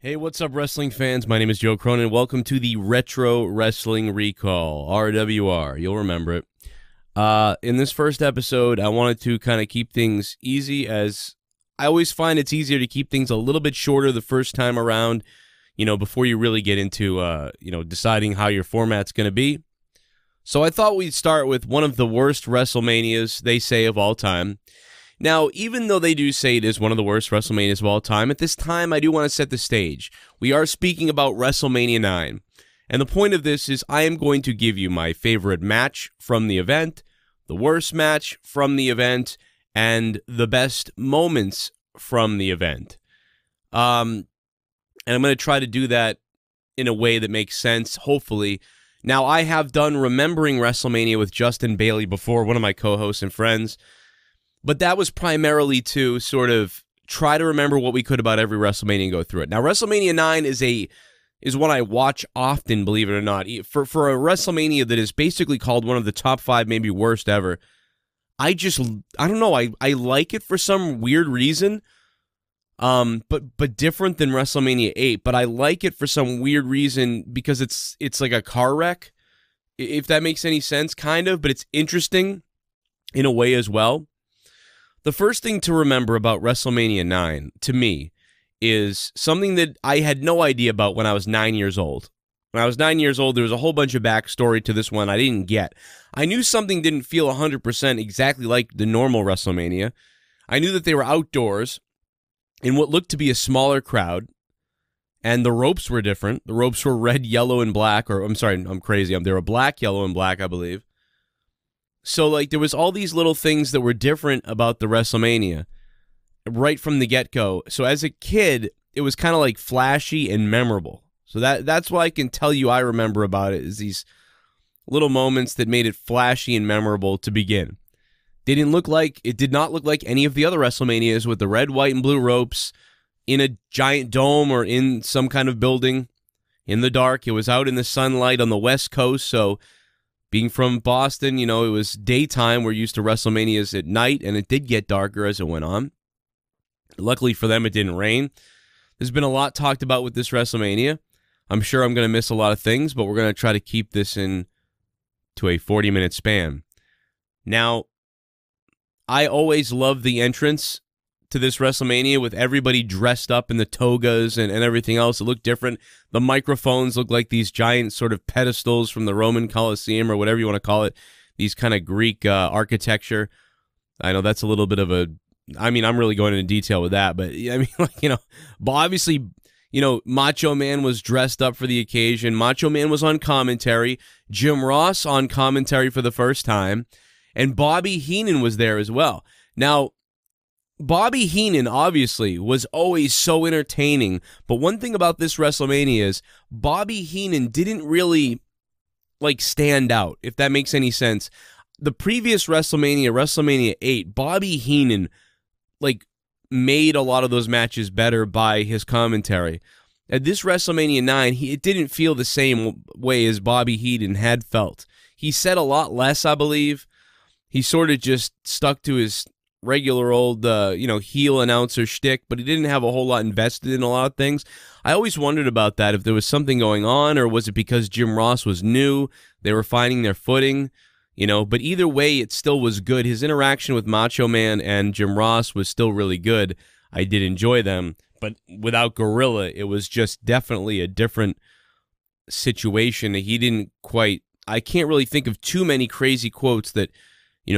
Hey, what's up, wrestling fans? My name is Joe Cronin. Welcome to the Retro Wrestling Recall, RWR. You'll remember it. In this first episode, I wanted to kind of keep things easy, as I always find it's easier to keep things a little bit shorter the first time around, before you really get into, deciding how your format's going to be. So I thought we'd start with one of the worst WrestleManias, they say, of all time. Now, even though they do say it is one of the worst WrestleManias of all time, at this time, I do want to set the stage. We are speaking about WrestleMania 9. And the point of this is I am going to give you my favorite match from the event, the worst match from the event, and the best moments from the event. And I'm going to try to do that in a way that makes sense, hopefully. Now, I have done Remembering WrestleMania with Justin Bailey before, one of my co-hosts and friends. But that was primarily to sort of try to remember what we could about every WrestleMania and go through it. Now, WrestleMania 9 is one I watch often, believe it or not. For a WrestleMania that is basically called one of the top 5, maybe worst ever, I don't know, I like it for some weird reason, but different than WrestleMania 8. But I like it for some weird reason because it's like a car wreck, if that makes any sense, kind of, but it's interesting in a way as well. The first thing to remember about WrestleMania 9, to me, is something that I had no idea about when I was 9 years old. When I was 9 years old, there was a whole bunch of backstory to this one I didn't get. I knew something didn't feel 100% exactly like the normal WrestleMania. I knew that they were outdoors in what looked to be a smaller crowd, and the ropes were different. The ropes were red, yellow, and black, or I'm sorry, I'm crazy. They were black, yellow, and black, I believe. So, there was all these little things that were different about the WrestleMania right from the get-go. So, as a kid, it was kind of, flashy and memorable. So, that's what I can tell you I remember about it, is these little moments that made it flashy and memorable to begin. It did not look like any of the other WrestleManias with the red, white, and blue ropes in a giant dome or in some kind of building in the dark. It was out in the sunlight on the West Coast, so being from Boston, it was daytime. We're used to WrestleManias at night, and it did get darker as it went on. Luckily for them, it didn't rain. There's been a lot talked about with this WrestleMania. I'm sure I'm going to miss a lot of things, but we're going to try to keep this in to a 40-minute span. Now, I always loved the entrance to this WrestleMania with everybody dressed up in the togas and everything else. It looked different. The microphones looked like these giant sort of pedestals from the Roman Colosseum or whatever you want to call it. These kind of Greek architecture. I know that's a little bit of a... I'm really going into detail with that, but but obviously, Macho Man was dressed up for the occasion. Macho Man was on commentary. Jim Ross on commentary for the first time. And Bobby Heenan was there as well. Now, Bobby Heenan, obviously, was always so entertaining, but one thing about this WrestleMania is Bobby Heenan didn't really, stand out, if that makes any sense. The previous WrestleMania, WrestleMania 8, Bobby Heenan, made a lot of those matches better by his commentary. At this WrestleMania 9, it didn't feel the same way as Bobby Heenan had felt. He said a lot less, I believe. He sort of just stuck to his regular old, heel announcer shtick, but he didn't have a whole lot invested in a lot of things. I always wondered about that, if there was something going on, or was it because Jim Ross was new, they were finding their footing, but either way, it still was good. His interaction with Macho Man and Jim Ross was still really good. I did enjoy them, but without Gorilla, it was just definitely a different situation. He didn't quite, I can't really think of too many crazy quotes that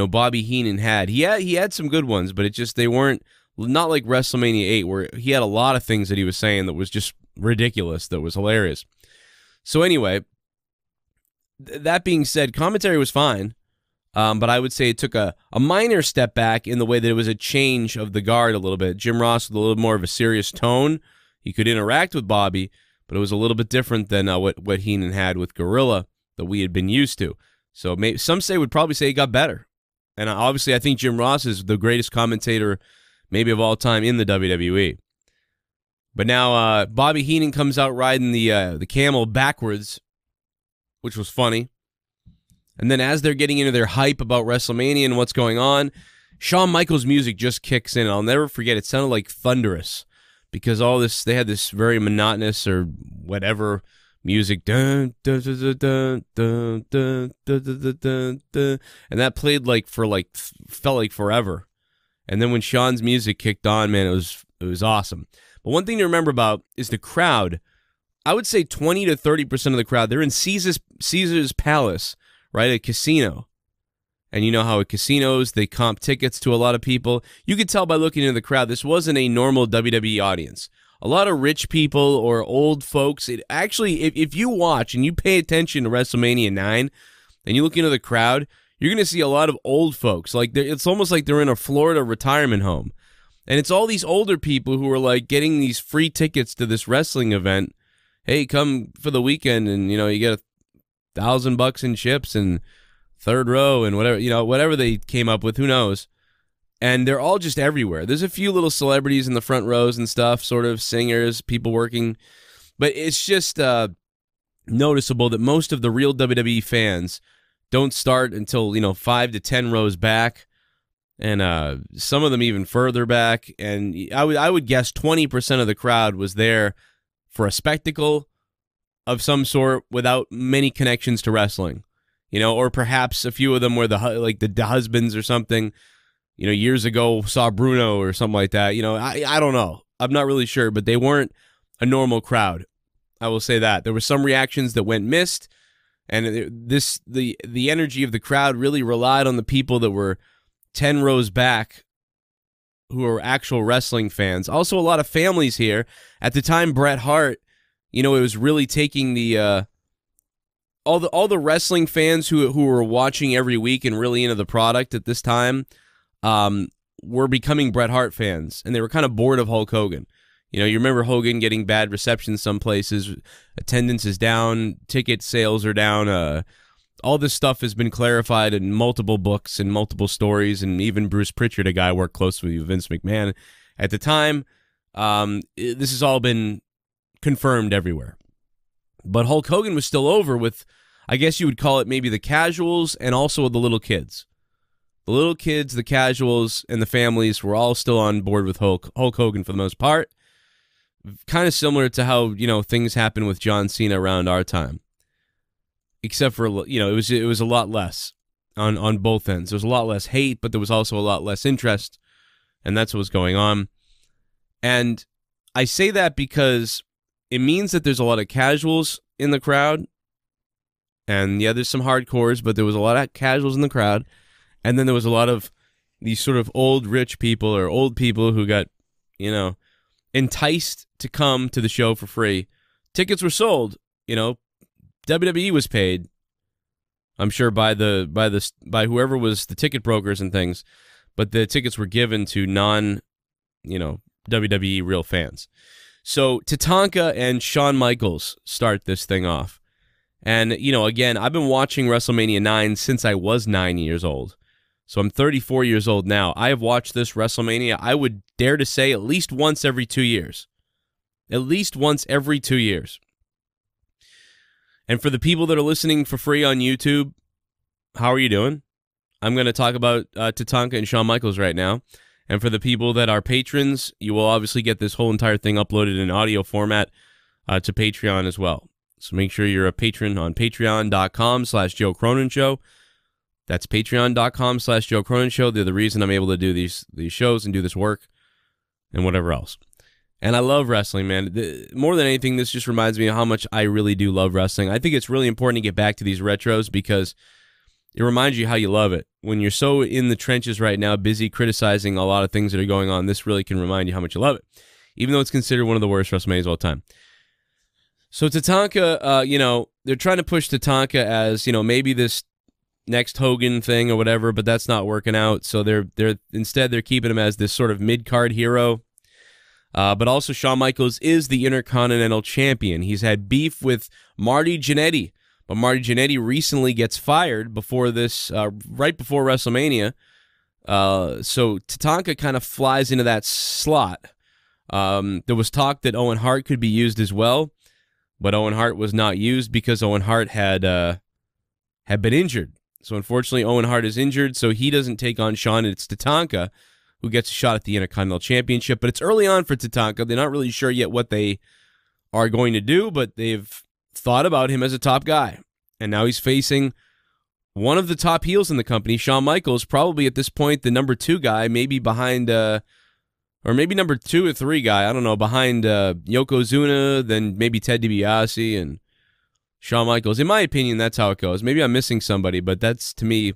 Bobby Heenan had. He had some good ones, but they weren't, not like WrestleMania 8, where he had a lot of things that he was saying that was just ridiculous, that was hilarious. So anyway, that being said, commentary was fine, but I would say it took a minor step back in the way that it was a change of the guard a little bit. Jim Ross with a little more of a serious tone. He could interact with Bobby, but it was a little bit different than what Heenan had with Gorilla that we had been used to. So some would probably say it got better. And obviously, I think Jim Ross is the greatest commentator maybe of all time in the WWE. But now Bobby Heenan comes out riding the camel backwards, which was funny. And then as they're getting into their hype about WrestleMania and what's going on, Shawn Michaels' music just kicks in. I'll never forget, it sounded like thunderous. because they had this very monotonous or whatever music, dun, dun, dun, dun, dun, dun, dun, dun, dun, dun, and that played felt like forever. And then when Shawn's music kicked on, man, it was awesome. But one thing to remember about is the crowd. I would say 20 to 30% of the crowd, they're in Caesar's Palace, right, a casino. And you know how at casinos, they comp tickets to a lot of people. You could tell by looking into the crowd, this wasn't a normal WWE audience. A lot of rich people or old folks. It actually, if you watch and you pay attention to WrestleMania 9 and you look into the crowd, you're going to see a lot of old folks. Like it's almost like they're in a Florida retirement home. And it's all these older people who are like getting these free tickets to this wrestling event. Hey, come for the weekend and, you know, you get $1,000 in chips and third row and whatever, you know, whatever they came up with, who knows. And they're all just everywhere. There's a few little celebrities in the front rows and stuff, sort of singers, people working. But it's just noticeable that most of the real WWE fans don't start until, you know, 5 to 10 rows back. And some of them even further back. And I would guess 20% of the crowd was there for a spectacle of some sort without many connections to wrestling. You know, or perhaps a few of them were the husbands or something, you know, years ago saw Bruno or something like that. You know, I don't know. I'm not really sure, but they weren't a normal crowd. I will say that. There were some reactions that went missed, and the energy of the crowd really relied on the people that were 10 rows back who are actual wrestling fans. Also, a lot of families here. At the time, Bret Hart, you know, it was really taking the all the wrestling fans who were watching every week and really into the product at this time were becoming Bret Hart fans, and they were kind of bored of Hulk Hogan. You know, you remember Hogan getting bad reception some places, attendance is down, ticket sales are down. All this stuff has been clarified in multiple books and multiple stories, and even Bruce Pritchard, a guy who worked closely with Vince McMahon at the time. This has all been confirmed everywhere. But Hulk Hogan was still over with, I guess you would call it maybe the casuals and also the little kids. The little kids, the casuals, and the families were all still on board with Hulk Hogan for the most part. Kind of similar to how, you know, things happen with John Cena around our time. Except for, you know, it was a lot less on both ends. There was a lot less hate, but there was also a lot less interest, and that's what was going on. And I say that because it means that there's a lot of casuals in the crowd. And yeah, there's some hardcores, but there was a lot of casuals in the crowd. And then there was a lot of these sort of old rich people or old people who got, you know, enticed to come to the show for free. Tickets were sold, you know, WWE was paid, I'm sure, by whoever was the ticket brokers and things, but the tickets were given to you know, WWE real fans. So Tatanka and Shawn Michaels start this thing off. And, you know, again, I've been watching WrestleMania 9 since I was 9 years old. So I'm 34 years old now. I have watched this WrestleMania, I would dare to say, at least once every 2 years. At least once every 2 years. And for the people that are listening for free on YouTube, how are you doing? I'm going to talk about Tatanka and Shawn Michaels right now. And for the people that are patrons, you will obviously get this whole entire thing uploaded in audio format to Patreon as well. So make sure you're a patron on patreon.com/Joe Cronin Show. That's patreon.com/Joe Cronin Show. They're the reason I'm able to do these shows and do this work and whatever else. And I love wrestling, man. More than anything, this just reminds me of how much I really do love wrestling. I think it's really important to get back to these retros because it reminds you how you love it. When you're so in the trenches right now, busy criticizing a lot of things that are going on, this really can remind you how much you love it, even though it's considered one of the worst WrestleManias of all time. So Tatanka, you know, they're trying to push Tatanka as, you know, maybe this next Hogan thing or whatever, but that's not working out. So instead they're keeping him as this sort of mid-card hero. But also Shawn Michaels is the Intercontinental Champion. He's had beef with Marty Jannetty, but Marty Jannetty recently gets fired before this, right before WrestleMania. So Tatanka kind of flies into that slot. There was talk that Owen Hart could be used as well, but Owen Hart was not used because Owen Hart had been injured. So unfortunately, Owen Hart is injured, so he doesn't take on Shawn. It's Tatanka who gets a shot at the Intercontinental Championship. But it's early on for Tatanka. They're not really sure yet what they are going to do, but they've thought about him as a top guy. And now he's facing one of the top heels in the company, Shawn Michaels, probably at this point the number 2 guy, maybe behind, or maybe number 2 or 3 guy, I don't know, behind Yokozuna, then maybe Ted DiBiase and Shawn Michaels. In my opinion, that's how it goes. Maybe I'm missing somebody, but that's to me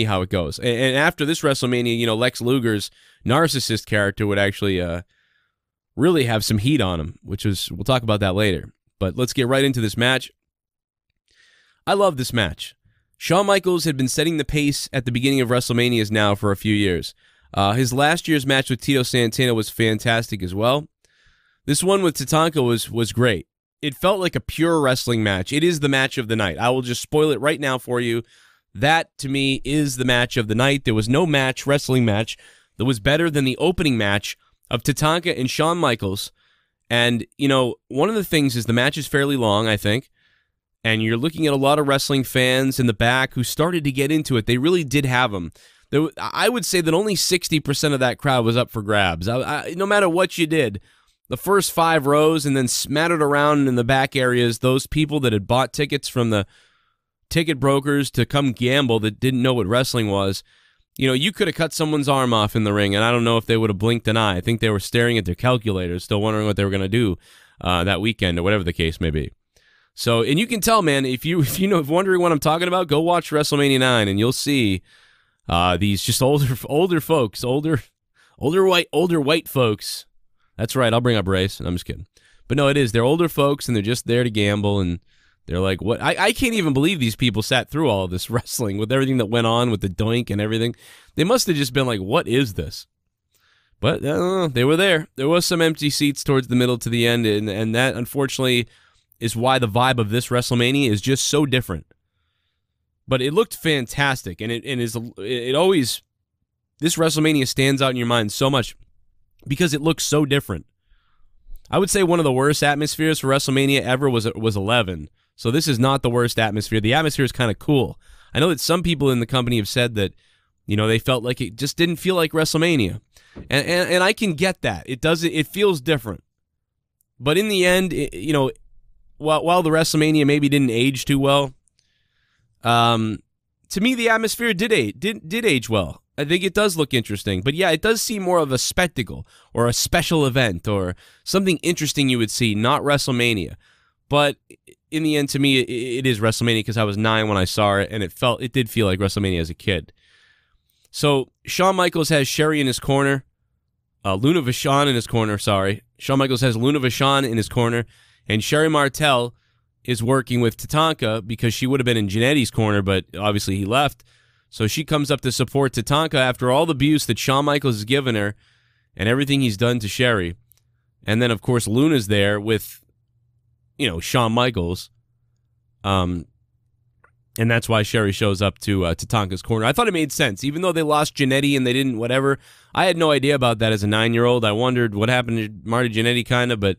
how it goes. And after this WrestleMania, you know, Lex Luger's narcissist character would actually really have some heat on him, which is, we'll talk about that later. But let's get right into this match. I love this match. Shawn Michaels had been setting the pace at the beginning of WrestleManias now for a few years. His last year's match with Tito Santana was fantastic as well. This one with Tatanka was great. It felt like a pure wrestling match. It is the match of the night. I will just spoil it right now for you. That, to me, is the match of the night. There was no wrestling match, that was better than the opening match of Tatanka and Shawn Michaels. And, you know, one of the things is the match is fairly long, I think. And you're looking at a lot of wrestling fans in the back who started to get into it. They really did have them. I would say that only 60% of that crowd was up for grabs. No matter what you did, the first 5 rows and then smattered around in the back areas, those people that had bought tickets from the ticket brokers to come gamble that didn't know what wrestling was, you know, you could have cut someone's arm off in the ring, and I don't know if they would have blinked an eye. I think they were staring at their calculators, still wondering what they were going to do that weekend or whatever the case may be. So, and you can tell, man, if you know, if wondering what I'm talking about, go watch WrestleMania 9, and you'll see these just older folks, older white folks. That's right. I'll bring up race. I'm just kidding, but no, it is. They're older folks, and they're just there to gamble, and they're like, what? I can't even believe these people sat through all of this wrestling with everything that went on with the Doink and everything. They must have just been like, what is this? But they were there. There was some empty seats towards the middle to the end, and that, unfortunately, is why the vibe of this WrestleMania is just so different. But it looked fantastic, and it always, this WrestleMania stands out in your mind so much because it looks so different. I would say one of the worst atmospheres for WrestleMania ever was 11. So this is not the worst atmosphere. The atmosphere is kind of cool. I know that some people in the company have said that, you know, they felt like it just didn't feel like WrestleMania, and I can get that. It feels different. But in the end, you know, while the WrestleMania maybe didn't age too well, to me the atmosphere did age well. I think it does look interesting. But yeah, it does seem more of a spectacle or a special event or something interesting you would see, not WrestleMania. But in the end, to me, it is WrestleMania because I was 9 when I saw it, and it did feel like WrestleMania as a kid. So Shawn Michaels has Sherri in his corner, Luna Vachon in his corner, sorry. Shawn Michaels has Luna Vachon in his corner, and Sherri Martel is working with Tatanka because she would have been in Jannetty's corner, but obviously he left. So she comes up to support Tatanka after all the abuse that Shawn Michaels has given her and everything he's done to Sherri. And then, of course, Luna's there with, you know, Shawn Michaels. And that's why Sherri shows up to Tatanka's corner. I thought it made sense. Even though they lost Jannetty and they didn't whatever, I had no idea about that as a 9-year-old. I wondered what happened to Marty Jannetty, kind of, but,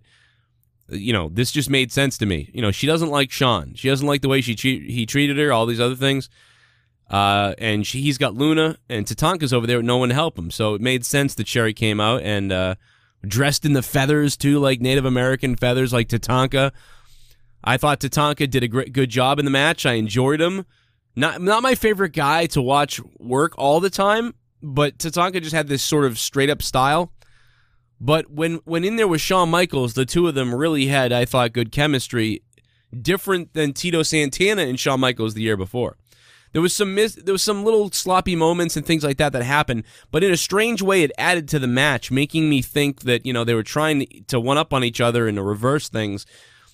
you know, this just made sense to me. You know, she doesn't like Shawn. She doesn't like the way he treated her, all these other things. And he's got Luna, and Tatanka's over there with no one to help him. So it made sense that Sherri came out and dressed in the feathers, too, like Native American feathers, like Tatanka. I thought Tatanka did a good job in the match. I enjoyed him. Not my favorite guy to watch work all the time, but Tatanka just had this sort of straight-up style. But when in there with Shawn Michaels, the two of them really had, I thought, good chemistry, different than Tito Santana and Shawn Michaels the year before. There was some little sloppy moments and things like that happened, but in a strange way, it added to the match, making me think that, you know, they were trying to one-up on each other and to reverse things,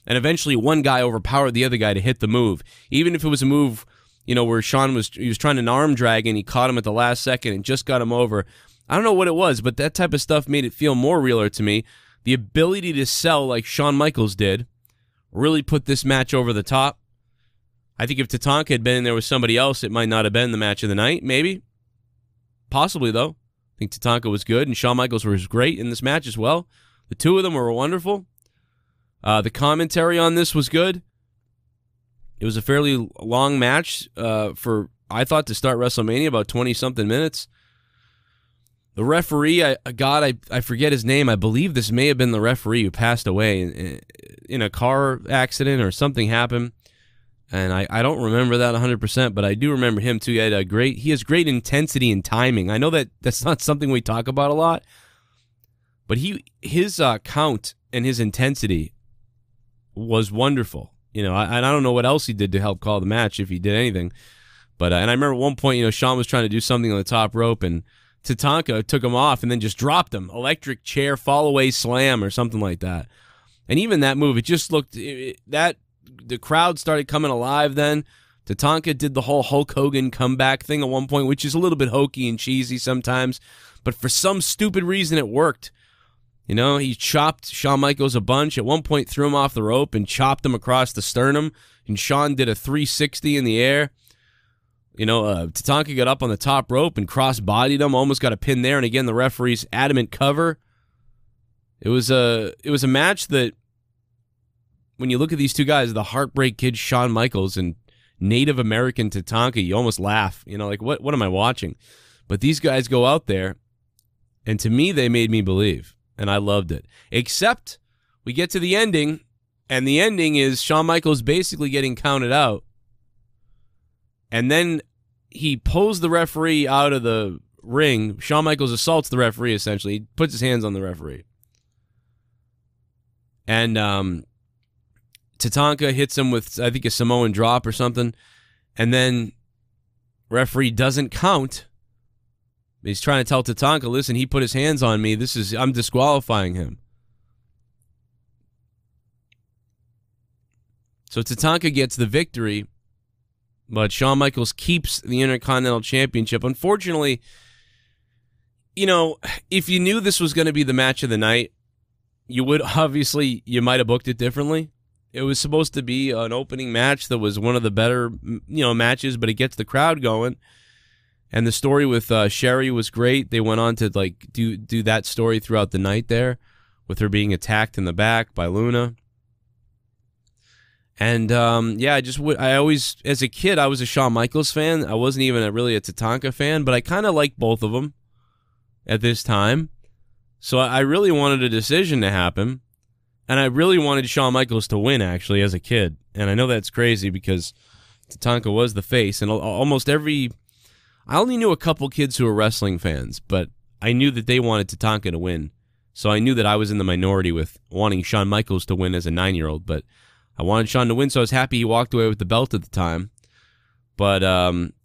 and eventually one guy overpowered the other guy to hit the move. Even if it was a move, you know, where Shawn was trying an arm drag and he caught him at the last second and just got him over. I don't know what it was, but that type of stuff made it feel more realer to me. The ability to sell like Shawn Michaels did really put this match over the top. I think if Tatanka had been in there with somebody else, it might not have been the match of the night, maybe. Possibly, though. I think Tatanka was good, and Shawn Michaels was great in this match as well. The two of them were wonderful. The commentary on this was good. It was a fairly long match for, I thought, to start WrestleMania, about 20-something minutes. The referee, I forget his name. I believe this may have been the referee who passed away in a car accident or something happened. And I don't remember that 100%, but I do remember him too. He has great intensity and timing. I know that that's not something we talk about a lot, but his count and his intensity was wonderful. You know, I don't know what else he did to help call the match, if he did anything. But and I remember at one point, you know, Shawn was trying to do something on the top rope, and Tatanka took him off and then just dropped him. Electric chair, fall away slam or something like that. And even that move, it just looked the crowd started coming alive then. Tatanka did the whole Hulk Hogan comeback thing at one point, which is a little bit hokey and cheesy sometimes, but for some stupid reason it worked. You know, he chopped Shawn Michaels a bunch. At one point threw him off the rope and chopped him across the sternum, and Shawn did a 360 in the air. You know, Tatanka got up on the top rope and cross-bodied him, almost got a pin there, and again, the referee's adamant cover. It was a match that, when you look at these two guys, the Heartbreak Kid Shawn Michaels and Native American Tatanka, you almost laugh. You know, like, what am I watching? But these guys go out there, and to me, they made me believe, and I loved it. Except we get to the ending, and the ending is Shawn Michaels basically getting counted out, and then he pulls the referee out of the ring. Shawn Michaels assaults the referee, essentially. He puts his hands on the referee. And Tatanka hits him with, I think, a Samoan drop or something. And then referee doesn't count. He's trying to tell Tatanka, listen, he put his hands on me. I'm disqualifying him. So Tatanka gets the victory, but Shawn Michaels keeps the Intercontinental Championship. Unfortunately, you know, if you knew this was going to be the match of the night, you might have booked it differently. It was supposed to be an opening match that was one of the better, you know, matches, but it gets the crowd going. And the story with Sherri was great. They went on to like do that story throughout the night there, with her being attacked in the back by Luna. And yeah, I always, as a kid, I was a Shawn Michaels fan. I wasn't even really a Tatanka fan, but I kind of liked both of them at this time. So I really wanted a decision to happen, and I really wanted Shawn Michaels to win, actually, as a kid. And I know that's crazy because Tatanka was the face, and almost I only knew a couple kids who were wrestling fans, but I knew that they wanted Tatanka to win. So I knew that I was in the minority with wanting Shawn Michaels to win as a 9-year-old, but I wanted Shawn to win, so I was happy he walked away with the belt at the time. But,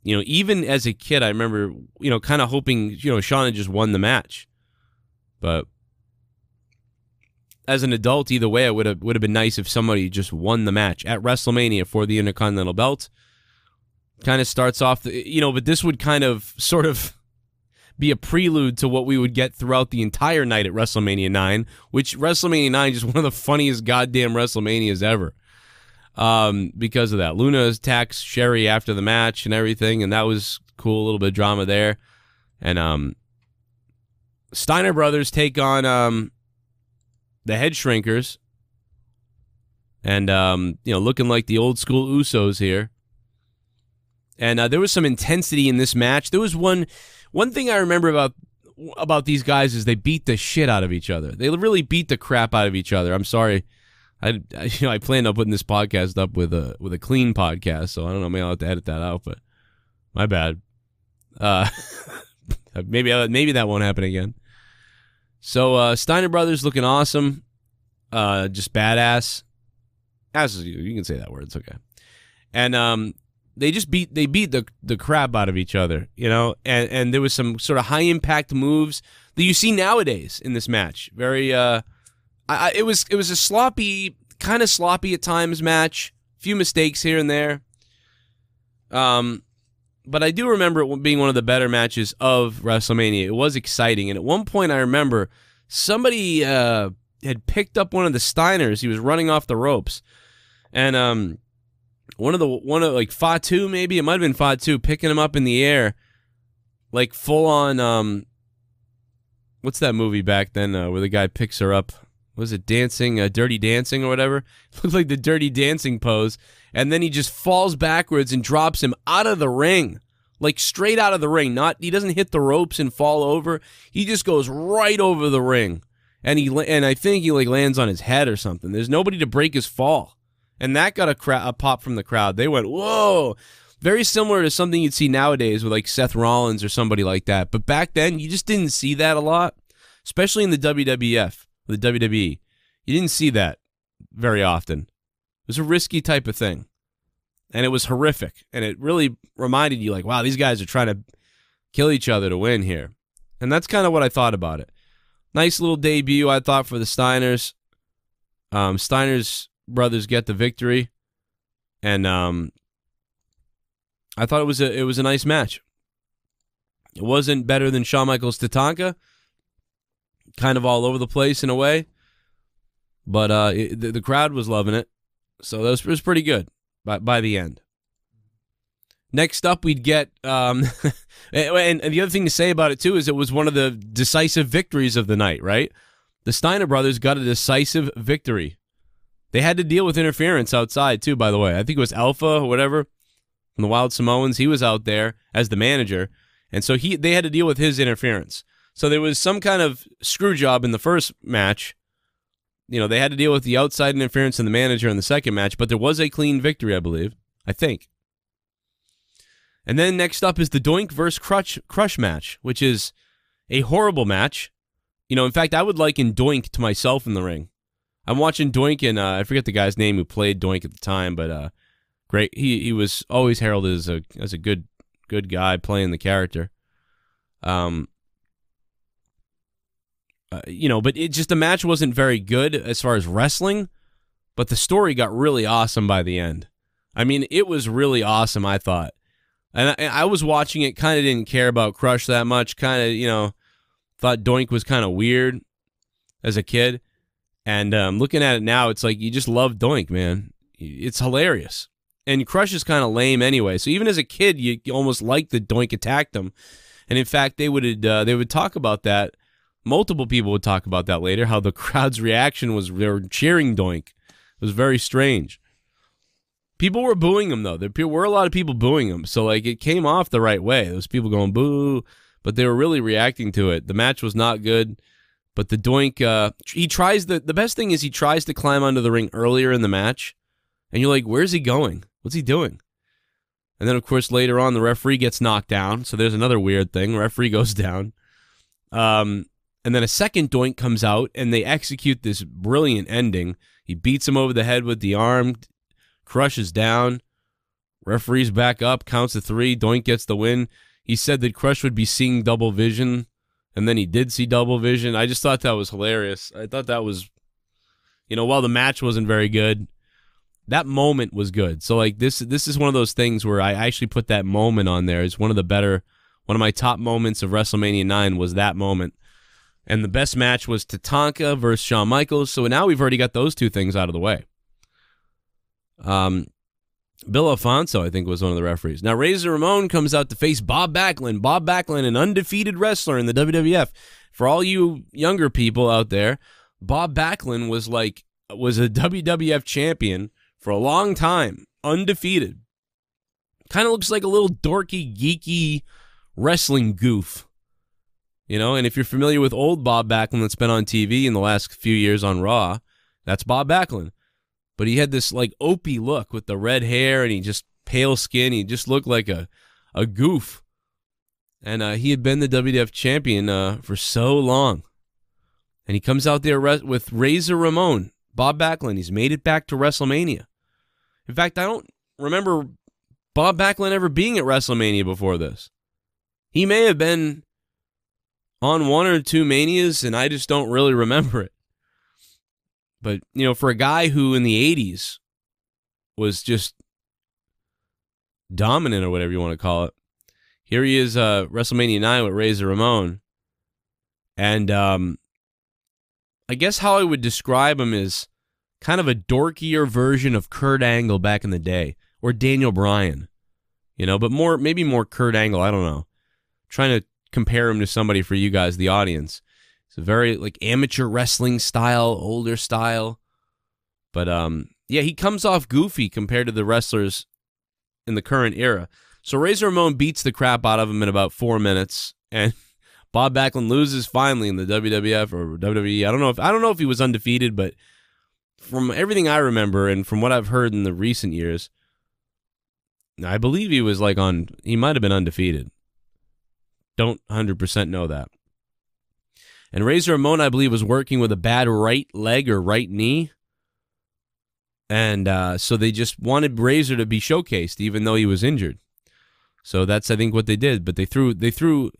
you know, even as a kid, I remember, you know, kind of hoping, you know, Shawn had just won the match. But as an adult, either way, it would have been nice if somebody just won the match at WrestleMania for the Intercontinental belt. Kind of starts off, you know, but this would kind of sort of be a prelude to what we would get throughout the entire night at WrestleMania 9, which WrestleMania 9 is just one of the funniest goddamn WrestleManias ever. Because of that. Luna attacks Sherri after the match and everything, and that was cool, a little bit of drama there. And Steiner brothers take on the Headshrinkers, and you know, looking like the old school Usos here. And there was some intensity in this match. There was one thing I remember about these guys is they beat the shit out of each other. They really beat the crap out of each other. I'm sorry. I planned on putting this podcast up with a clean podcast, so I don't know, maybe I'll have to edit that out, but my bad. Maybe that won't happen again. So Steiner brothers looking awesome, just badass. You can say that word, it's okay. And they beat the crap out of each other, you know, and there was some sort of high impact moves that you see nowadays in this match. Very it was a sloppy, kind of sloppy at times match. A few mistakes here and there. But I do remember it being one of the better matches of WrestleMania. It was exciting, and at one point I remember somebody had picked up one of the Steiners. He was running off the ropes, and one of like Fatu, maybe it might have been Fatu, picking him up in the air, like full on. What's that movie back then where the guy picks her up? Was it Dancing, Dirty Dancing or whatever? It looked like the Dirty Dancing pose. And then he just falls backwards and drops him out of the ring. like straight out of the ring. He doesn't hit the ropes and fall over. He just goes right over the ring, and I think he like lands on his head or something. There's nobody to break his fall, and that got a pop from the crowd. They went, "Whoa!" Very similar to something you'd see nowadays with like Seth Rollins or somebody like that. But back then, you just didn't see that a lot, especially in the WWF, the WWE. You didn't see that very often. It was a risky type of thing. And it was horrific. And it really reminded you, like, wow, these guys are trying to kill each other to win here. And that's kind of what I thought about it. Nice little debut, I thought, for the Steiners. Steiner's brothers get the victory. And I thought it was a nice match. It wasn't better than Shawn Michaels' Tatanka. Kind of all over the place in a way. But the crowd was loving it. So that was pretty good. By the end. Next up, we'd get, and the other thing to say about it, too, is it was one of the decisive victories of the night, right? The Steiner brothers got a decisive victory. They had to deal with interference outside, too, by the way. I think it was Alpha or whatever from the Wild Samoans. He was out there as the manager, and so they had to deal with his interference. So there was some kind of screw job in the first match. You know, they had to deal with the outside interference in the manager in the second match, but there was a clean victory, I believe. I think. And then next up is the Doink versus Crush match, which is a horrible match. You know, in fact, I would liken Doink to myself in the ring. I'm watching Doink, and I forget the guy's name who played Doink at the time, but great. He was always heralded as a good guy playing the character. You know, but the match wasn't very good as far as wrestling, but the story got really awesome by the end. I mean, it was really awesome, I thought. And I was watching it, kind of didn't care about Crush that much, kind of, you know, thought Doink was kind of weird as a kid. And looking at it now, it's like you just love Doink, man. It's hilarious. And Crush is kind of lame anyway. So even as a kid, you almost liked that Doink attacked him. And in fact, they would talk about that. Multiple people would talk about that later, how the crowd's reaction was they were cheering Doink. It was very strange. People were booing him, though. There were a lot of people booing him, so like it came off the right way. There was people going, boo, but they were really reacting to it. The match was not good, but the Doink, he tries, the best thing is he tries to climb onto the ring earlier in the match, and you're like, where's he going? What's he doing? And then, of course, later on, the referee gets knocked down, so there's another weird thing. The referee goes down. And then a second Doink comes out, and they execute this brilliant ending. He beats him over the head with the arm, crushes down, referee's back up, counts to 3, Doink gets the win. He said that Crush would be seeing double vision, and then he did see double vision. I just thought that was hilarious. I thought that was, you know, while the match wasn't very good, that moment was good. So, like, this is one of those things where I actually put that moment on there. It's one of my top moments of WrestleMania 9 was that moment. And the best match was Tatanka versus Shawn Michaels. So now we've already got those two things out of the way. Bill Alfonso, I think, was one of the referees. Now, Razor Ramon comes out to face Bob Backlund. Bob Backlund, an undefeated wrestler in the WWF. For all you younger people out there, Bob Backlund was a WWF champion for a long time, undefeated. Kind of looks like a little dorky, geeky wrestling goof. You know, and if you're familiar with old Bob Backlund that's been on TV in the last few years on Raw, that's Bob Backlund. But he had this, like, Opie look with the red hair, and he just pale skin. He just looked like a goof. And he had been the WWF champion for so long. And he comes out there with Razor Ramon, Bob Backlund. He's made it back to WrestleMania. In fact, I don't remember Bob Backlund ever being at WrestleMania before this. He may have been on one or two Manias, and I just don't really remember it. But, you know, for a guy who in the 80s was just dominant or whatever you want to call it, here he is, WrestleMania 9 with Razor Ramon. And I guess how I would describe him is kind of a dorkier version of Kurt Angle back in the day, or Daniel Bryan, you know, but maybe more Kurt Angle, I don't know. Trying to compare him to somebody for you guys, the audience. It's a very, like, amateur wrestling style, older style. But, yeah, he comes off goofy compared to the wrestlers in the current era. So Razor Ramon beats the crap out of him in about 4 minutes, and Bob Backlund loses finally in the WWF or WWE. I don't know if he was undefeated, but from everything I remember and from what I've heard in the recent years, I believe he was like he might have been undefeated. Don't 100% know that. And Razor Ramon, I believe, was working with a bad right leg or right knee. And so they just wanted Razor to be showcased, even though he was injured. So that's, I think, what they did. But they threw.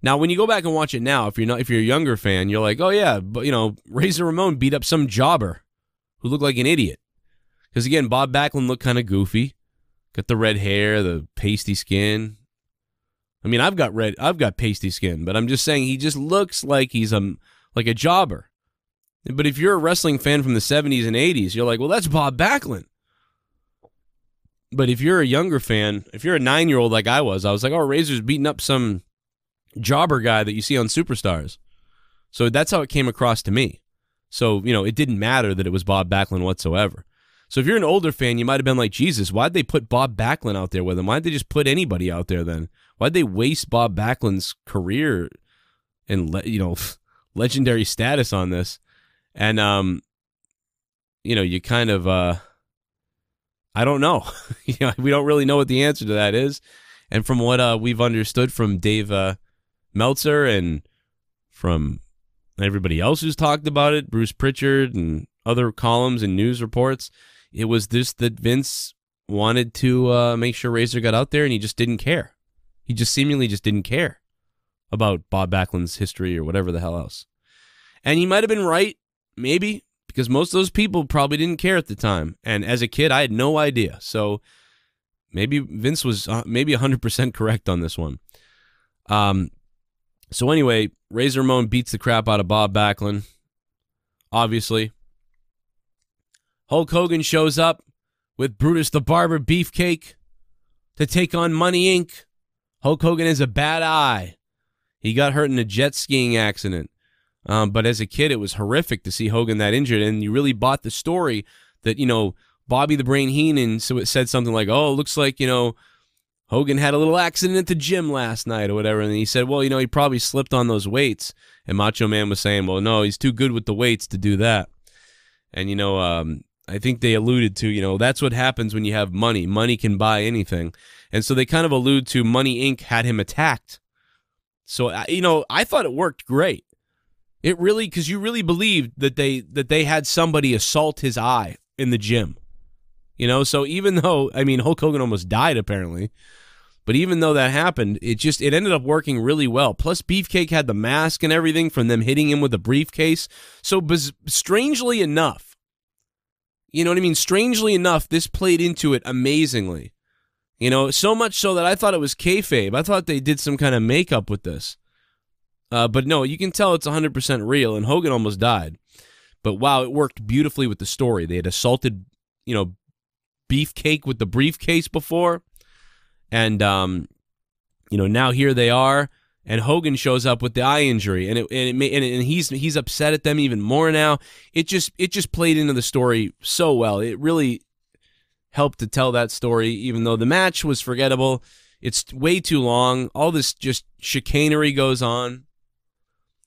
Now, when you go back and watch it now, if you're a younger fan, you're like, oh yeah, but Razor Ramon beat up some jobber who looked like an idiot. Because again, Bob Backlund looked kind of goofy, got the red hair, the pasty skin. I mean, I've got pasty skin, but I'm just saying he just looks like he's like a jobber. But if you're a wrestling fan from the 70s and 80s, you're like, well, that's Bob Backlund. But if you're a younger fan, if you're a 9-year-old like I was like, oh, Razor's beating up some jobber guy that you see on Superstars. So that's how it came across to me. So, it didn't matter that it was Bob Backlund whatsoever. So if you're an older fan, you might have been like, Jesus, why'd they put Bob Backlund out there with him? Why'd they just put anybody out there then? Why'd they waste Bob Backlund's career and, legendary status on this? And, you kind of, I don't know. We don't really know what the answer to that is. And from what we've understood from Dave Meltzer and from everybody else who's talked about it, Bruce Pritchard and other columns and news reports, it was this that Vince wanted to make sure Razor got out there, and he just didn't care. He just seemingly just didn't care about Bob Backlund's history or whatever the hell else. And he might have been right, maybe, because most of those people probably didn't care at the time. And as a kid, I had no idea. So maybe Vince was maybe 100% correct on this one. So anyway, Razor Ramon beats the crap out of Bob Backlund, obviously. Hulk Hogan shows up with Brutus the Barber Beefcake to take on Money Inc. Hulk Hogan has a bad eye. He got hurt in a jet skiing accident. But as a kid, it was horrific to see Hogan that injured, and you really bought the story that, Bobby the Brain Heenan said something like, oh, it looks like, Hogan had a little accident at the gym last night or whatever, and he said, well, he probably slipped on those weights, and Macho Man was saying, well, no, he's too good with the weights to do that. And, I think they alluded to, that's what happens when you have money. Money can buy anything. And so they kind of allude to Money Inc. had him attacked. So, I thought it worked great. It really, because you really believed that they had somebody assault his eye in the gym. So even though, Hulk Hogan almost died apparently, but even though that happened, it ended up working really well. Plus Beefcake had the mask and everything from them hitting him with a briefcase. So strangely enough, strangely enough, this played into it amazingly. So much so that I thought it was kayfabe. I thought they did some kind of makeup with this. But no, you can tell it's 100% real, and Hogan almost died. But wow, it worked beautifully with the story. They had assaulted, Beefcake with the briefcase before, and now here they are, and Hogan shows up with the eye injury, and he's upset at them even more now. It just played into the story so well. It really helped to tell that story, even though the match was forgettable. It's way too long. All this just chicanery goes on.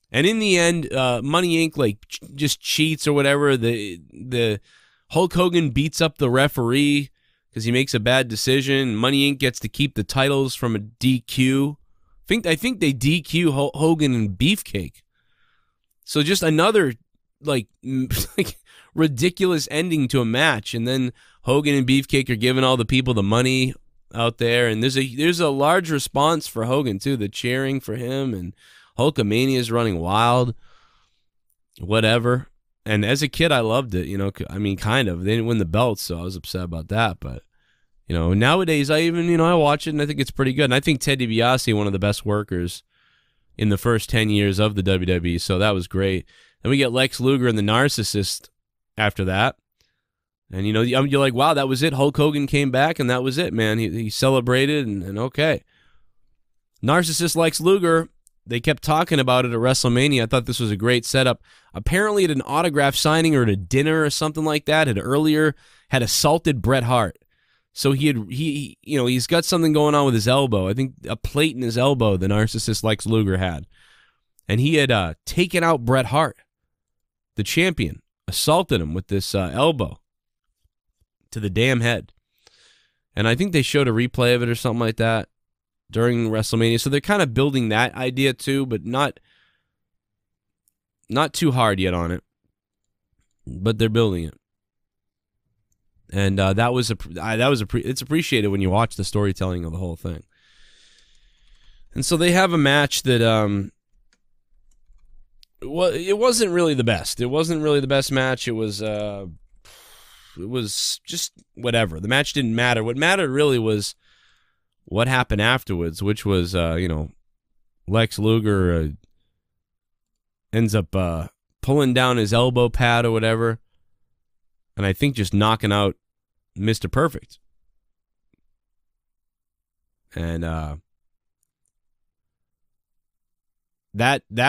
And in the end, Money Inc. just cheats or whatever. The Hulk Hogan beats up the referee because he makes a bad decision. Money Inc. gets to keep the titles from a DQ. I think they DQ Hogan and Beefcake. So just another ridiculous ending to a match. And then Hogan and Beefcake are giving all the people the money out there, and there's a large response for Hogan too. The cheering for him, and Hulkamania is running wild, whatever. And as a kid, I loved it. Kind of. They didn't win the belts, so I was upset about that. But nowadays, I watch it and I think it's pretty good. And I think Ted DiBiase, one of the best workers in the first 10 years of the WWE, so that was great. Then we get Lex Luger and the Narcissist after that. And, you're like, wow, that was it. Hulk Hogan came back, and that was it, man. He celebrated, and okay. Narcissist Lex Luger, they kept talking about it at WrestleMania. I thought this was a great setup. Apparently at an autograph signing or at a dinner or something like that, had assaulted Bret Hart. So he's got something going on with his elbow. I think a plate in his elbow the narcissist Lex Luger had. And he had taken out Bret Hart, the champion, assaulted him with this elbow to the damn head. And I think they showed a replay of it or something like that during WrestleMania. So they're kind of building that idea too, but not too hard yet on it. But they're building it. And it's appreciated when you watch the storytelling of the whole thing. And so they have a match that well, it wasn't really the best. It wasn't really the best match. It was just whatever. The match didn't matter. What mattered really was what happened afterwards, which was Lex Luger ends up pulling down his elbow pad or whatever. And I think just knocking out Mr. Perfect. And that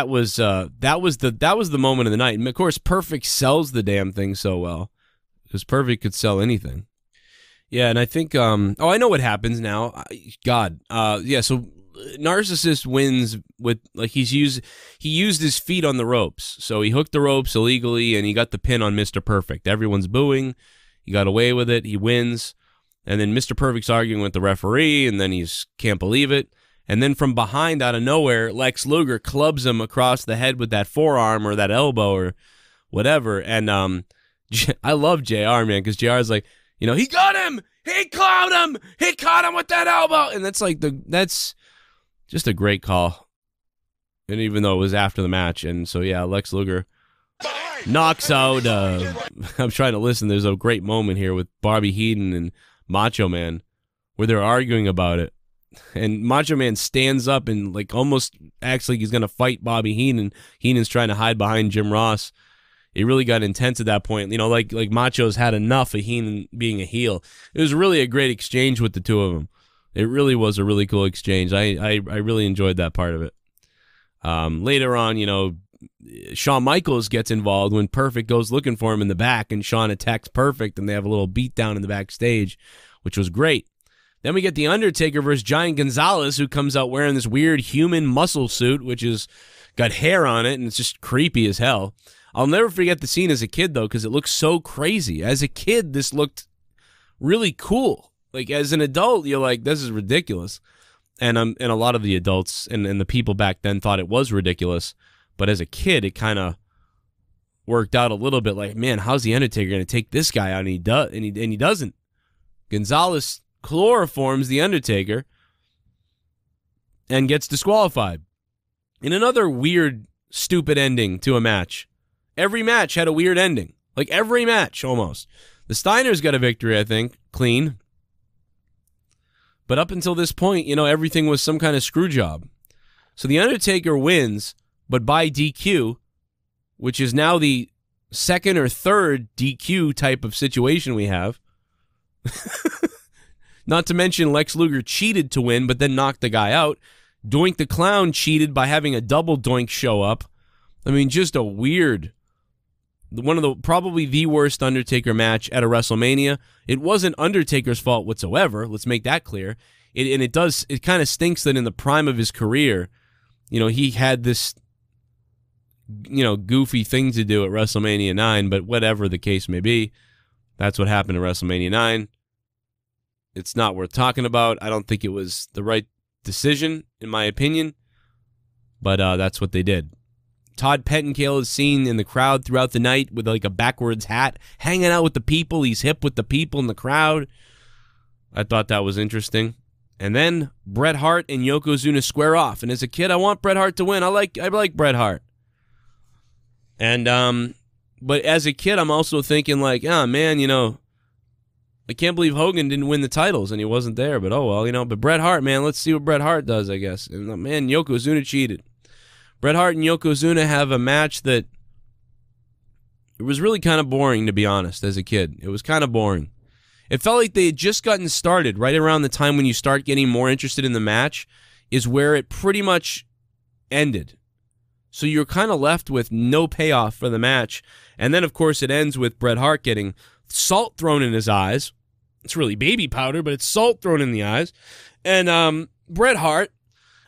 was the moment of the night. And of course, Perfect sells the damn thing so well because Perfect could sell anything. Yeah, and I think I know what happens now. God, yeah. So Narcissist wins with he used his feet on the ropes. So he hooked the ropes illegally and he got the pin on Mr. Perfect. Everyone's booing. He got away with it. He wins. And then Mr. Perfect's arguing with the referee and then he's can't believe it. And then from behind out of nowhere, Lex Luger clubs him across the head with that forearm or that elbow or whatever. And I love JR, man, because JR's like, he got him. He caught him. He caught him with that elbow. And that's just a great call. And even though it was after the match. And so, yeah, Lex Luger knocks out. I'm trying to listen. There's a great moment here with Bobby Heenan and Macho Man where they're arguing about it. And Macho Man stands up and almost acts like he's going to fight Bobby Heenan. Heenan's trying to hide behind Jim Ross. It really got intense at that point. Like Macho's had enough of Heenan being a heel. It was really a great exchange with the two of them. It really was a really cool exchange. I really enjoyed that part of it. Later on, Shawn Michaels gets involved when Perfect goes looking for him in the back, and Shawn attacks Perfect, and they have a little beatdown in the backstage, which was great. Then we get The Undertaker versus Giant Gonzalez, who comes out wearing this weird human muscle suit, which is got hair on it, and it's just creepy as hell. I'll never forget the scene as a kid, though, because it looks so crazy. As a kid, this looked really cool. As an adult, you're like, this is ridiculous. And a lot of the adults and the people back then thought it was ridiculous. But as a kid, it kind of worked out a little bit like, man, how's The Undertaker going to take this guy out? And he doesn't. Gonzalez chloroforms The Undertaker and gets disqualified. In another weird, stupid ending to a match. Every match had a weird ending. Every match, almost. The Steiners got a victory, I think. Clean. But up until this point, everything was some kind of screw job. So The Undertaker wins, but by DQ, which is now the second or third DQ type of situation we have. Not to mention Lex Luger cheated to win, but then knocked the guy out. Doink the Clown cheated by having a double Doink show up. I mean, just a weird... probably the worst Undertaker match at a WrestleMania. It wasn't Undertaker's fault whatsoever. Let's make that clear. It kind of stinks that in the prime of his career, he had this, goofy thing to do at WrestleMania 9, but whatever the case may be, that's what happened at WrestleMania 9. It's not worth talking about. I don't think it was the right decision, in my opinion, but that's what they did. Todd Pettengill is seen in the crowd throughout the night with a backwards hat, hanging out with the people. He's hip with the people in the crowd. I thought that was interesting. And then Bret Hart and Yokozuna square off. And as a kid, I want Bret Hart to win. I like Bret Hart. And but as a kid, I'm also thinking man, I can't believe Hogan didn't win the titles and he wasn't there. But oh well, But Bret Hart, man, let's see what Bret Hart does, I guess. And man, Yokozuna cheated. Bret Hart and Yokozuna have a match that it was really kind of boring, to be honest, as a kid. It was kind of boring. It felt like they had just gotten started right around the time when you start getting more interested in the match is where it pretty much ended. So you're kind of left with no payoff for the match. And then, of course, it ends with Bret Hart getting salt thrown in his eyes It's really baby powder, but it's salt thrown in the eyes. And Bret Hart,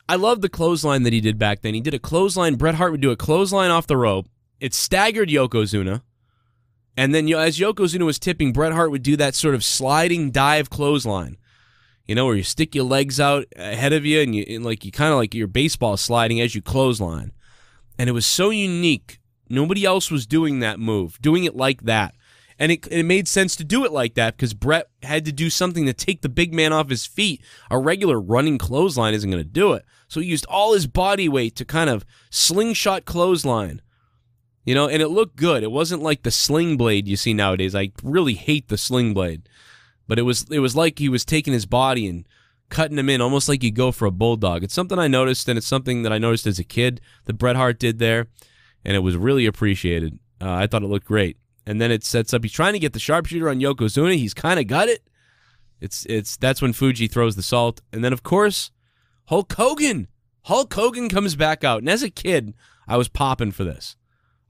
I love the clothesline that he did back then. He did a clothesline. Bret Hart would do a clothesline off the rope. It staggered Yokozuna. And then as Yokozuna was tipping, Bret Hart would do that sort of sliding dive clothesline. You know, where you stick your legs out ahead of you and you kind of like your baseball sliding as you clothesline. And it was so unique. Nobody else was doing that move, doing it like that. And it made sense to do it like that because Bret had to do something to take the big man off his feet. A regular running clothesline isn't going to do it. So he used all his body weight to kind of slingshot clothesline. You know, and it looked good. It wasn't like the sling blade you see nowadays. I really hate the sling blade. But it was like he was taking his body and cutting him in, almost like you go for a bulldog. It's something I noticed, and it's something that I noticed as a kid that Bret Hart did there, and it was really appreciated. I thought it looked great. And then it sets up, he's trying to get the sharpshooter on Yokozuna. He's kind of got it. That's when Fuji throws the salt. And then, of course, Hulk Hogan. Hulk Hogan comes back out. And as a kid, I was popping for this.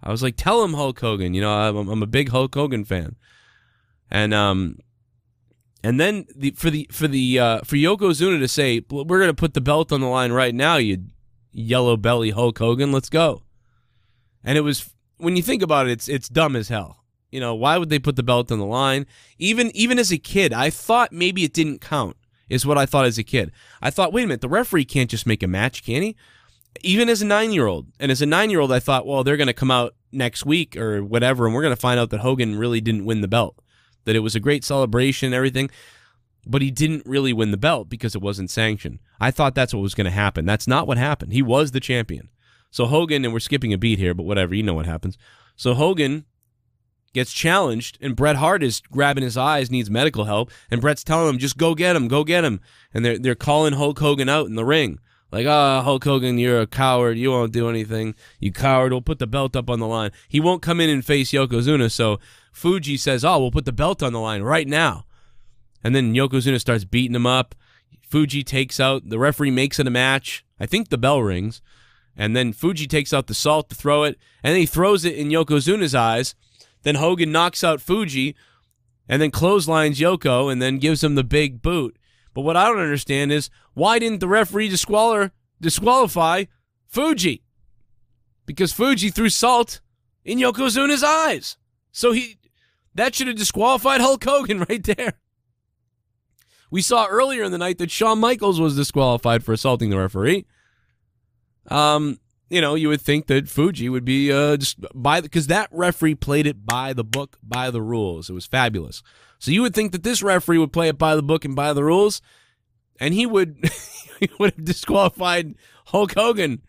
I was like, tell him, Hulk Hogan. You know, I'm a big Hulk Hogan fan. And then for Yokozuna to say, we're going to put the belt on the line right now, you yellow belly Hulk Hogan, let's go. And it was, when you think about it, it's dumb as hell. You know, why would they put the belt on the line? Even as a kid, I thought maybe it didn't count, is what I thought as a kid. I thought, wait a minute, the referee can't just make a match, can he? Even as a 9-year-old. And as a 9-year-old, I thought, well, they're going to come out next week or whatever, and we're going to find out that Hogan really didn't win the belt. That it was a great celebration and everything, but he didn't really win the belt because it wasn't sanctioned. I thought that's what was going to happen. That's not what happened. He was the champion. So Hogan, and we're skipping a beat here, but whatever, you know what happens. So Hogan gets challenged, and Bret Hart is grabbing his eyes, needs medical help, and Bret's telling him, just go get him, go get him. And they're calling Hulk Hogan out in the ring. Like, Hulk Hogan, you're a coward. You won't do anything. You coward. We'll put the belt up on the line. He won't come in and face Yokozuna, so Fuji says, we'll put the belt on the line right now. And then Yokozuna starts beating him up. Fuji takes out, the referee makes it a match. I think the bell rings. And then Fuji takes out the salt to throw it, and then he throws it in Yokozuna's eyes. Then Hogan knocks out Fuji, and then clotheslines Yoko, and then gives him the big boot. But what I don't understand is, why didn't the referee disqualify Fuji? Because Fuji threw salt in Yokozuna's eyes. So that should have disqualified Hulk Hogan right there. We saw earlier in the night that Shawn Michaels was disqualified for assaulting the referee. You know, you would think that Fuji would be because that referee played it by the book, by the rules. It was fabulous. So you would think that this referee would play it by the book and by the rules, and he would have disqualified Hulk Hogan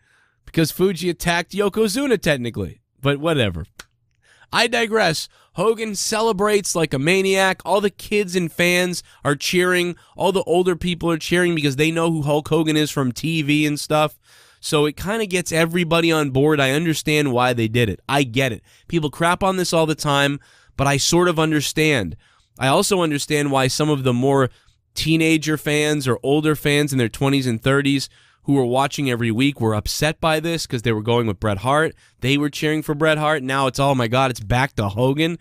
because Fuji attacked Yokozuna technically. But whatever. I digress. Hogan celebrates like a maniac. All the kids and fans are cheering. All the older people are cheering because they know who Hulk Hogan is from TV and stuff. So it kind of gets everybody on board. I understand why they did it. I get it. People crap on this all the time, but I sort of understand. I also understand why some of the more teenager fans or older fans in their 20s and 30s who were watching every week were upset by this because they were going with Bret Hart. They were cheering for Bret Hart. Now it's, oh my God, it's back to Hogan.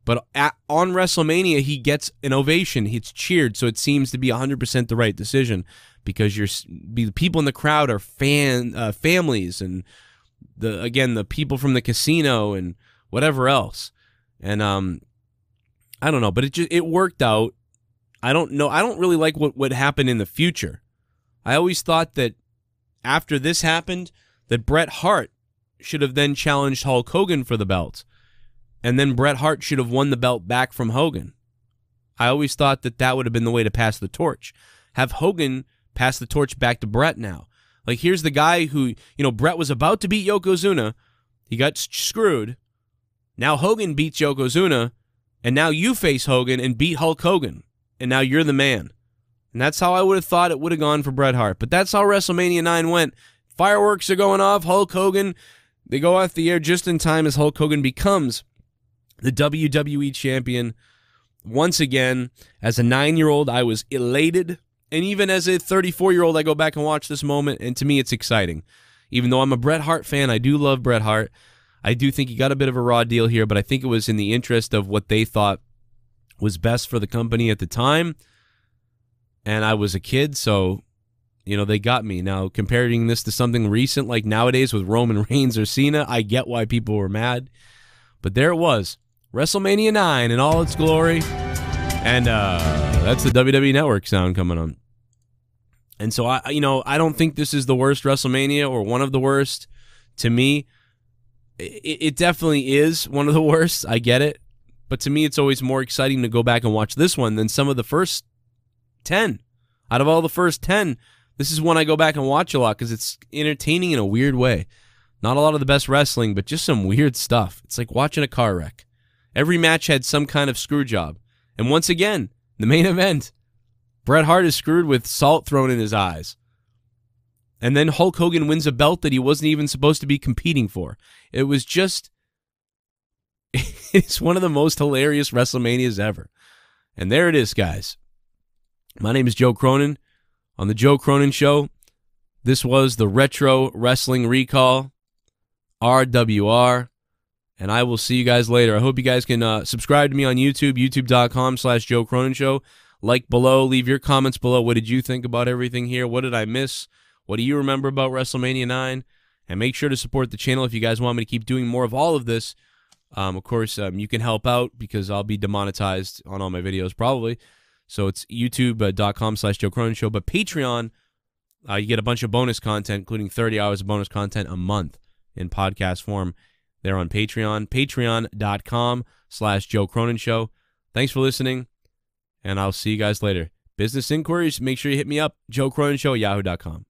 But on WrestleMania, he gets an ovation. He's cheered, so it seems to be 100% the right decision because the people in the crowd are families and the people from the casino and whatever else. And I don't know, but it worked out. I don't know. I don't really like what would happen in the future. I always thought that after this happened, that Bret Hart should have then challenged Hulk Hogan for the belt. And then Bret Hart should have won the belt back from Hogan. I always thought that would have been the way to pass the torch. Have Hogan pass the torch back to Bret now. Like, here's the guy who, Bret was about to beat Yokozuna. He got screwed. Now Hogan beats Yokozuna. And now you face Hogan and beat Hulk Hogan. And now you're the man. And that's how I would have thought it would have gone for Bret Hart. But that's how WrestleMania 9 went. Fireworks are going off. Hulk Hogan, they go off the air just in time as Hulk Hogan becomes the WWE champion. Once again, as a 9-year-old, I was elated. And even as a 34-year-old, I go back and watch this moment, and to me, it's exciting. Even though I'm a Bret Hart fan, I do love Bret Hart. I do think he got a bit of a raw deal here, but I think it was in the interest of what they thought was best for the company at the time. And I was a kid, so, you know, they got me. Now, comparing this to something recent like nowadays with Roman Reigns or Cena, I get why people were mad. But there it was. WrestleMania 9 in all its glory. And that's the WWE Network sound coming on. And so, I don't think this is the worst WrestleMania or one of the worst. To me, it definitely is one of the worst. I get it. But to me, it's always more exciting to go back and watch this one than some of the first 10. Out of all the first 10, this is one I go back and watch a lot because it's entertaining in a weird way. Not a lot of the best wrestling, but just some weird stuff. It's like watching a car wreck. Every match had some kind of screw job. And once again, the main event, Bret Hart is screwed with salt thrown in his eyes. And then Hulk Hogan wins a belt that he wasn't even supposed to be competing for. It was just... it's one of the most hilarious WrestleManias ever. And there it is, guys. My name is Joe Cronin. On the Joe Cronin Show, this was the Retro Wrestling Recall, RWR, and I will see you guys later. I hope you guys can subscribe to me on YouTube, youtube.com/Joe Cronin Show. Like below, leave your comments below. What did you think about everything here? What did I miss? What do you remember about WrestleMania 9? And make sure to support the channel if you guys want me to keep doing more of all of this. Of course, you can help out because I'll be demonetized on all my videos probably. So it's youtube.com/Joe Cronin Show. But Patreon, you get a bunch of bonus content, including 30 hours of bonus content a month in podcast form there on Patreon. Patreon.com/Joe Cronin Show. Thanks for listening, and I'll see you guys later. Business inquiries, make sure you hit me up, JoeCroninShow@yahoo.com.